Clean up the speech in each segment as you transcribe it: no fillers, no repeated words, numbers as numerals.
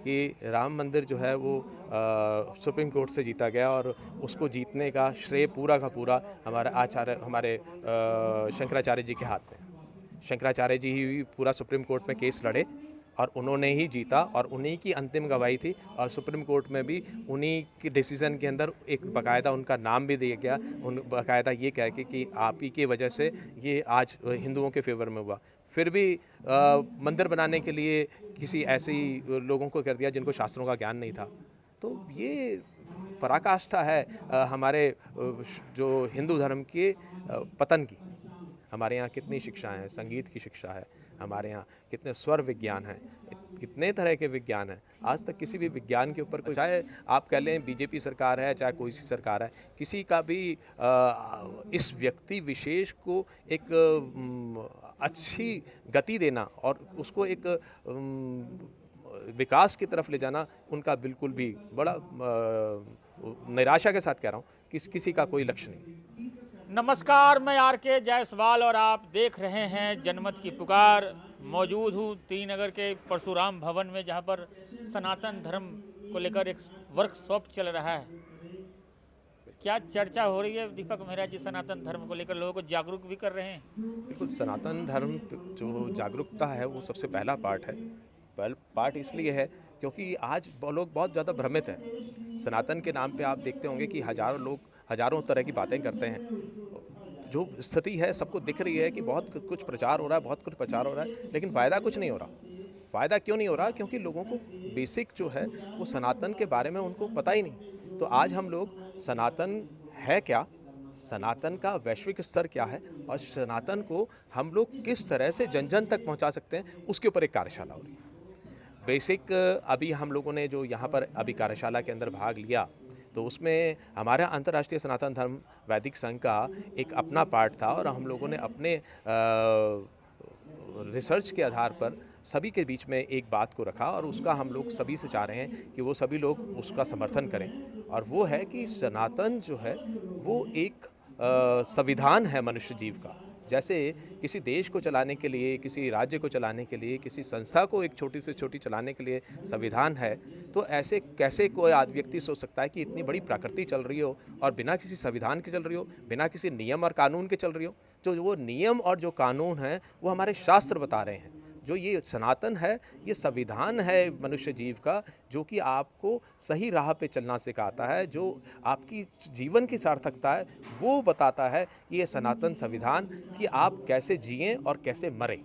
कि राम मंदिर जो है वो सुप्रीम कोर्ट से जीता गया और उसको जीतने का श्रेय पूरा का पूरा हमारे शंकराचार्य जी के हाथ में है। शंकराचार्य जी ही पूरा सुप्रीम कोर्ट में केस लड़े और उन्होंने ही जीता और उन्हीं की अंतिम गवाही थी और सुप्रीम कोर्ट में भी उन्हीं के डिसीज़न के अंदर एक बाकायदा उनका नाम भी दिया गया, उन बाकायदा ये कह के कि आप ही की वजह से ये आज हिंदुओं के फेवर में हुआ। फिर भी मंदिर बनाने के लिए किसी ऐसे ही लोगों को कर दिया जिनको शास्त्रों का ज्ञान नहीं था। तो ये पराकाष्ठा है हमारे जो हिंदू धर्म के पतन की। हमारे यहाँ कितनी शिक्षाएं हैं, संगीत की शिक्षा है, हमारे यहाँ कितने स्वर विज्ञान हैं, कितने तरह के विज्ञान हैं। आज तक किसी भी विज्ञान के ऊपर कोई, चाहे आप कह लें बीजेपी सरकार है, चाहे कोई सी सरकार है, किसी का भी इस व्यक्ति विशेष को एक अच्छी गति देना और उसको एक विकास की तरफ ले जाना उनका बिल्कुल भी बड़ा निराशा के साथ कह रहा हूँ कि किसी का कोई लक्ष्य नहीं। नमस्कार, मैं आर.के. जायसवाल और आप देख रहे हैं जनमत की पुकार। मौजूद हूँ त्रिनगर के परशुराम भवन में, जहाँ पर सनातन धर्म को लेकर एक वर्कशॉप चल रहा है। क्या चर्चा हो रही है दीपक मेहरा जी सनातन धर्म को लेकर? लोगों को जागरूक भी कर रहे हैं। बिल्कुल, सनातन धर्म जो जागरूकता है वो सबसे पहला पार्ट है। पहला पार्ट इसलिए है क्योंकि आज लोग बहुत ज़्यादा भ्रमित हैं। सनातन के नाम पे आप देखते होंगे कि हज़ारों लोग हज़ारों तरह की बातें करते हैं। जो स्थिति है सबको दिख रही है कि बहुत कुछ प्रचार हो रहा है, बहुत कुछ प्रचार हो रहा है, लेकिन फ़ायदा कुछ नहीं हो रहा। फ़ायदा क्यों नहीं हो रहा? क्योंकि लोगों को बेसिक जो है वो सनातन के बारे में उनको पता ही नहीं। तो आज हम लोग सनातन है क्या, सनातन का वैश्विक स्तर क्या है और सनातन को हम लोग किस तरह से जन जन तक पहुंचा सकते हैं, उसके ऊपर एक कार्यशाला हो रही है। बेसिक अभी हम लोगों ने जो यहाँ पर अभी कार्यशाला के अंदर भाग लिया, तो उसमें हमारा अंतर्राष्ट्रीय सनातन धर्म वैदिक संघ का एक अपना पार्ट था और हम लोगों ने अपने रिसर्च के आधार पर सभी के बीच में एक बात को रखा और उसका हम लोग सभी से चाह रहे हैं कि वो सभी लोग उसका समर्थन करें। और वो है कि सनातन जो है वो एक संविधान है मनुष्य जीव का। जैसे किसी देश को चलाने के लिए, किसी राज्य को चलाने के लिए, किसी संस्था को एक छोटी से छोटी चलाने के लिए संविधान है, तो ऐसे कैसे कोई व्यक्ति सोच सकता है कि इतनी बड़ी प्रकृति चल रही हो और बिना किसी संविधान के चल रही हो, बिना किसी नियम और कानून के चल रही हो? जो वो नियम और जो कानून हैं वो हमारे शास्त्र बता रहे हैं। जो ये सनातन है, ये संविधान है मनुष्य जीव का, जो कि आपको सही राह पे चलना सिखाता है, जो आपकी जीवन की सार्थकता है वो बताता है कि ये सनातन संविधान कि आप कैसे जिएं और कैसे मरें।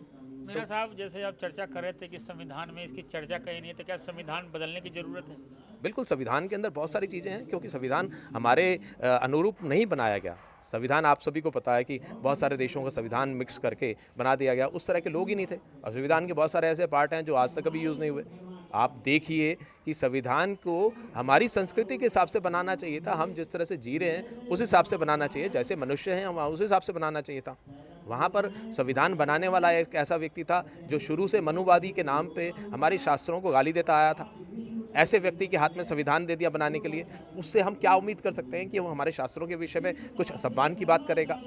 मेरा साहब, जैसे आप चर्चा कर रहे थे कि संविधान में इसकी चर्चा कहीं नहीं है, तो क्या संविधान बदलने की ज़रूरत है? बिल्कुल, संविधान के अंदर बहुत सारी चीज़ें हैं क्योंकि संविधान हमारे अनुरूप नहीं बनाया गया। संविधान आप सभी को पता है कि बहुत सारे देशों का संविधान मिक्स करके बना दिया गया, उस तरह के लोग ही नहीं थे। और संविधान के बहुत सारे ऐसे पार्ट हैं जो आज तक कभी यूज़ नहीं हुए। आप देखिए कि संविधान को हमारी संस्कृति के हिसाब से बनाना चाहिए था, हम जिस तरह से जी रहे हैं उस हिसाब से बनाना चाहिए, जैसे मनुष्य हैं हम उस हिसाब से बनाना चाहिए था। वहाँ पर संविधान बनाने वाला एक ऐसा व्यक्ति था जो शुरू से मनुवादी के नाम पे हमारे शास्त्रों को गाली देता आया था। ऐसे व्यक्ति के हाथ में संविधान दे दिया बनाने के लिए, उससे हम क्या उम्मीद कर सकते हैं कि वो हमारे शास्त्रों के विषय में कुछ सम्मान की बात करेगा?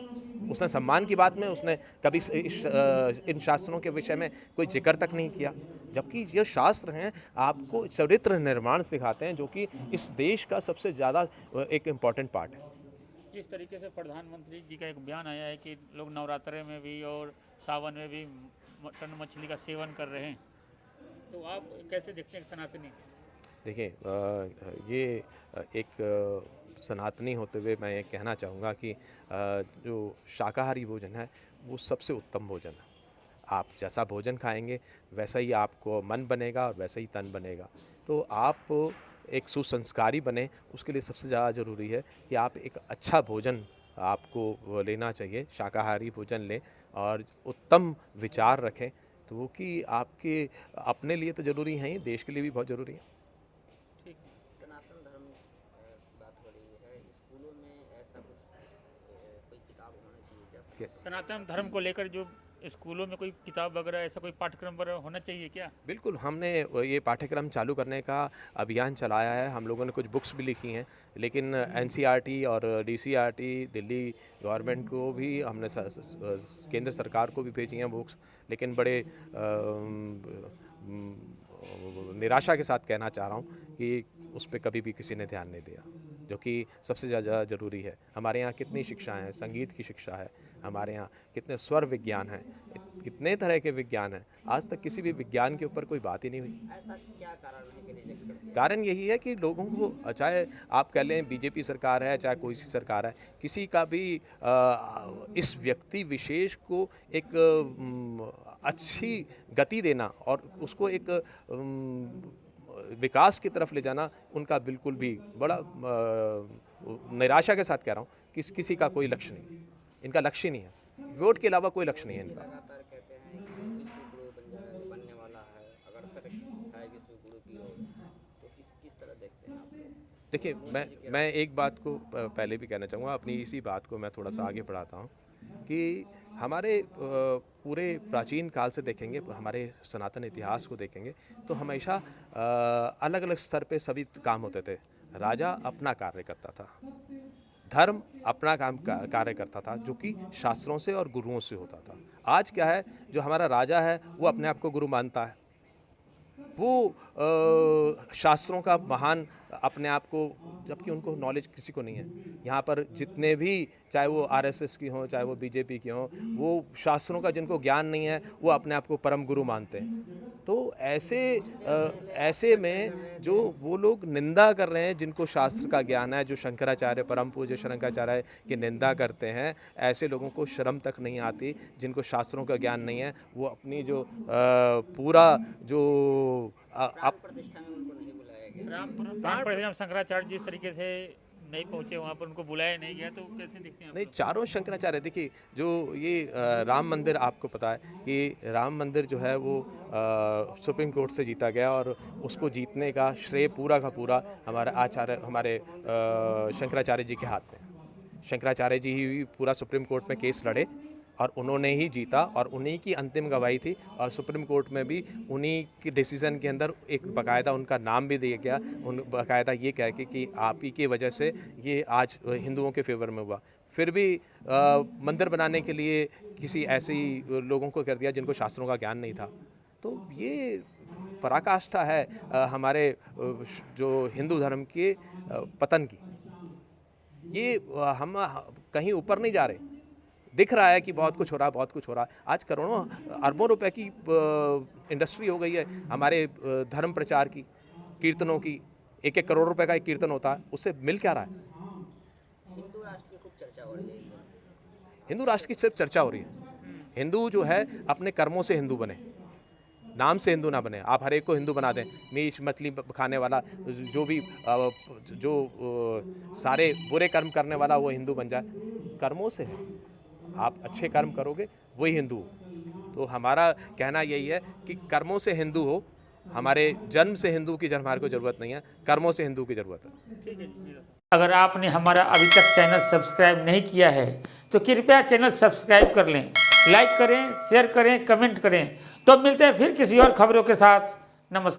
उसने सम्मान की बात में उसने कभी इन शास्त्रों के विषय में कोई जिक्र तक नहीं किया। जबकि ये शास्त्र हैं आपको चरित्र निर्माण सिखाते हैं, जो कि इस देश का सबसे ज़्यादा एक इम्पॉर्टेंट पार्ट है। जिस तरीके से प्रधानमंत्री जी का एक बयान आया है कि लोग नवरात्रे में भी और सावन में भी मटन मछली का सेवन कर रहे हैं, तो आप कैसे देखते हैं सनातनी? देखिए, ये एक सनातनी होते हुए मैं ये कहना चाहूँगा कि जो शाकाहारी भोजन है वो सबसे उत्तम भोजन है। आप जैसा भोजन खाएंगे वैसा ही आपको मन बनेगा और वैसा ही तन बनेगा। तो आप एक सुसंस्कारी बने, उसके लिए सबसे ज़्यादा ज़रूरी है कि आप एक अच्छा भोजन आपको लेना चाहिए, शाकाहारी भोजन लें और उत्तम विचार रखें। तो वो कि आपके अपने लिए तो ज़रूरी है ही, देश के लिए भी बहुत ज़रूरी है। सनातन धर्म की बात हो रही है, स्कूलों में ऐसा कुछ कोई किताब होना चाहिए क्या? सनातन धर्म को लेकर जो स्कूलों में कोई किताब वगैरह ऐसा कोई पाठ्यक्रम वगैरह होना चाहिए क्या? बिल्कुल, हमने ये पाठ्यक्रम चालू करने का अभियान चलाया है। हम लोगों ने कुछ बुक्स भी लिखी हैं, लेकिन एनसीईआरटी और डीसीईआरटी दिल्ली गवर्नमेंट को भी हमने केंद्र सरकार को भी भेजी हैं बुक्स, लेकिन बड़े निराशा के साथ कहना चाह रहा हूँ कि उस पर कभी भी किसी ने ध्यान नहीं दिया, जो कि सबसे ज़्यादा ज़रूरी है। हमारे यहाँ कितनी शिक्षाएं हैं, संगीत की शिक्षा है, हमारे यहाँ कितने स्वर विज्ञान हैं, कितने तरह के विज्ञान हैं, आज तक किसी भी विज्ञान के ऊपर कोई बात ही नहीं हुई। ऐसा क्या कारण है कि रिजेक्ट कर दिया? कारण यही है कि लोगों को, चाहे आप कह लें बीजेपी सरकार है, चाहे कोई सी सरकार है, किसी का भी इस व्यक्ति विशेष को एक अच्छी गति देना और उसको एक विकास की तरफ ले जाना उनका बिल्कुल भी बड़ा निराशा के साथ कह रहा हूँ कि किसी का कोई लक्ष्य नहीं, इनका लक्ष्य ही नहीं है, वोट के अलावा कोई लक्ष्य नहीं है इनका। लगातार कहते हैं कि विश्व गुरु बनने वाला है, अगर सड़क है विश्व गुरु की ओर, तो किस तरह देखते हैं आप लोग? देखिए, मैं एक बात को पहले भी कहना चाहूँगा, अपनी इसी बात को मैं थोड़ा सा आगे बढ़ाता हूँ कि हमारे पूरे प्राचीन काल से देखेंगे, हमारे सनातन इतिहास को देखेंगे तो हमेशा अलग अलग स्तर पे सभी काम होते थे। राजा अपना कार्य करता था, धर्म अपना कार्य करता था, जो कि शास्त्रों से और गुरुओं से होता था। आज क्या है, जो हमारा राजा है वो अपने आप को गुरु मानता है, वो शास्त्रों का महान अपने आप को, जबकि उनको नॉलेज किसी को नहीं है। यहाँ पर जितने भी, चाहे वो आरएसएस की हों, चाहे वो बीजेपी की हों, वो शास्त्रों का जिनको ज्ञान नहीं है वो अपने आप को परम गुरु मानते हैं। तो ऐसे में जो वो लोग निंदा कर रहे हैं जिनको शास्त्र का ज्ञान है, जो शंकराचार्य, परम पूज्य शंकराचार्य की निंदा करते हैं, ऐसे लोगों को शर्म तक नहीं आती। जिनको शास्त्रों का ज्ञान नहीं है वो अपनी जो पूरा जो प्रतिष्ठा में उनको नहीं बुलाया गया। प्राण प्रतिष्ठा शंकराचार्य जिस तरीके से नहीं पहुंचे वहाँ पर, उनको बुलाया नहीं गया, तो कैसे दिखते हैं? नहीं, चारों शंकराचार्य, देखिए जो ये राम मंदिर, आपको पता है कि राम मंदिर जो है वो सुप्रीम कोर्ट से जीता गया और उसको जीतने का श्रेय पूरा का पूरा हमारे शंकराचार्य जी के हाथ में। शंकराचार्य जी ही पूरा सुप्रीम कोर्ट में केस लड़े और उन्होंने ही जीता और उन्हीं की अंतिम गवाही थी, और सुप्रीम कोर्ट में भी उन्हीं के डिसीज़न के अंदर एक बाकायदा उनका नाम भी दिया गया, बाकायदा ये कह के कि आप ही की वजह से ये आज हिंदुओं के फेवर में हुआ। फिर भी मंदिर बनाने के लिए किसी ऐसे ही लोगों को कर दिया जिनको शास्त्रों का ज्ञान नहीं था। तो ये पराकाष्ठा है हमारे जो हिंदू धर्म के पतन की। ये हम कहीं ऊपर नहीं जा रहे, दिख रहा है कि बहुत कुछ हो रहा है, बहुत कुछ हो रहा है। आज करोड़ों अरबों रुपए की इंडस्ट्री हो गई है हमारे धर्म प्रचार की, कीर्तनों की। 1-1 करोड़ रुपए का एक कीर्तन होता है, उससे मिल क्या रहा है? हिंदू राष्ट्र की खूब चर्चा हो रही है। हिंदू राष्ट्र की सिर्फ चर्चा हो रही है। हिंदू जो है अपने कर्मों से हिंदू बने, नाम से हिंदू ना बने। आप हर एक को हिंदू बना दें, मीट मछली खाने वाला, जो भी सारे बुरे कर्म करने वाला वो हिंदू बन जाए। कर्मों से है, आप अच्छे कर्म करोगे वही हिंदू हो। तो हमारा कहना यही है कि कर्मों से हिंदू हो, हमारे जन्म से हिंदू की हमारे को ज़रूरत नहीं है, कर्मों से हिंदू की ज़रूरत है। अगर आपने हमारा अभी तक चैनल सब्सक्राइब नहीं किया है तो कृपया चैनल सब्सक्राइब कर लें, लाइक करें, शेयर करें, कमेंट करें। तो मिलते हैं फिर किसी और खबरों के साथ। नमस्कार।